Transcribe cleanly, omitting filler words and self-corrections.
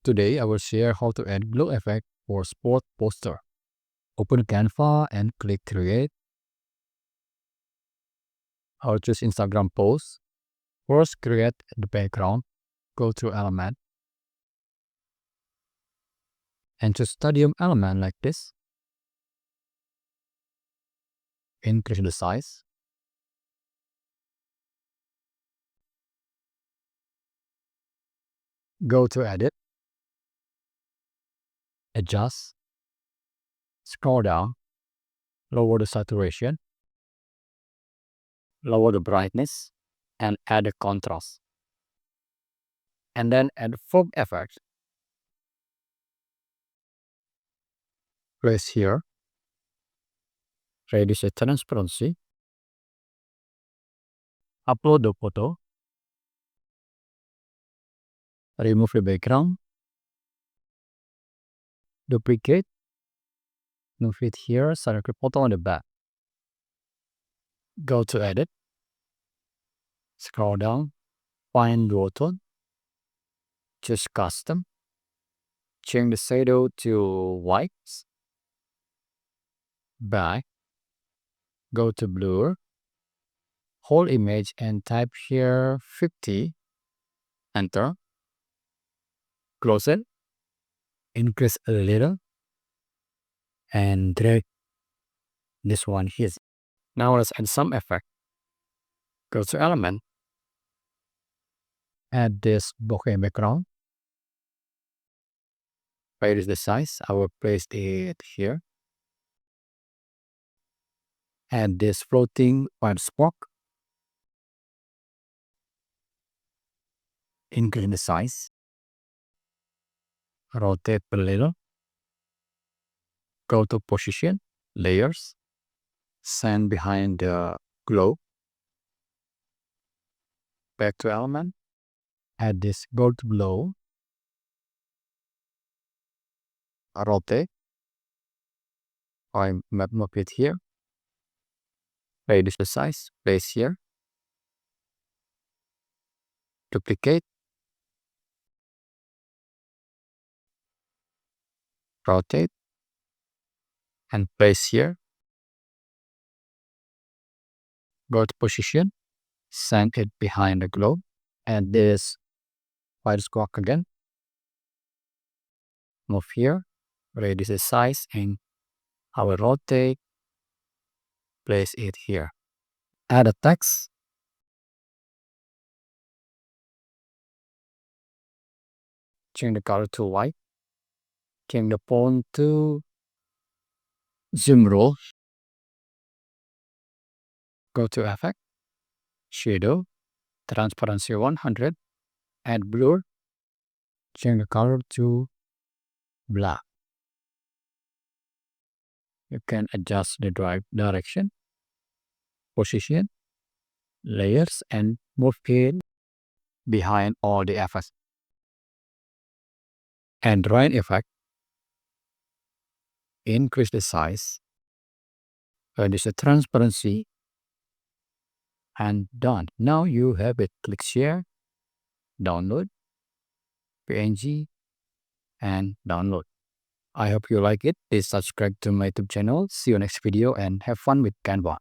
Today I will share how to add glow effect for sport poster. Open Canva and click Create. I'll choose Instagram post. First create the background. Go to element and choose stadium element like this. Increase the size. Go to edit. Adjust. Scroll down. Lower the saturation. Lower the brightness and add a contrast. And then add fog effect. Place here. Reduce the transparency. Upload the photo. Remove the background. Duplicate. Move it here. Select the photo on the back. Go to edit. Scroll down. Find dual tone. Choose custom. Change the shadow to white. Back. Go to blur. Whole image and type here 50. Enter. Close it. Increase a little. And drag this one here. Now let's add some effect. Go to element. Add this bokeh background. Reduce the size. I will place it here. Add this floating white spark. Increase the size. Rotate a little. Go to position, layers, sand behind the globe. Back to element. Add this gold glow. Rotate. I move it here. Reduce the size. Place here. Duplicate. Rotate. And place here. Go to position. Sand it behind the globe. Add this white squawk again. Move here. Reduce the size and I will rotate. Place it here. Add a text. Change the color to white. Change the font to zoom rule. Go to effect. Shadow. Transparency 100. Add blur. Change the color to black. You can adjust the direction, position, layers, and move it behind all the effects. And rain effect. Increase the size. Reduce the transparency. And done. Now you have it. Click share, download, PNG, and download. I hope you like it. Please subscribe to my YouTube channel. See you next video and have fun with Canva.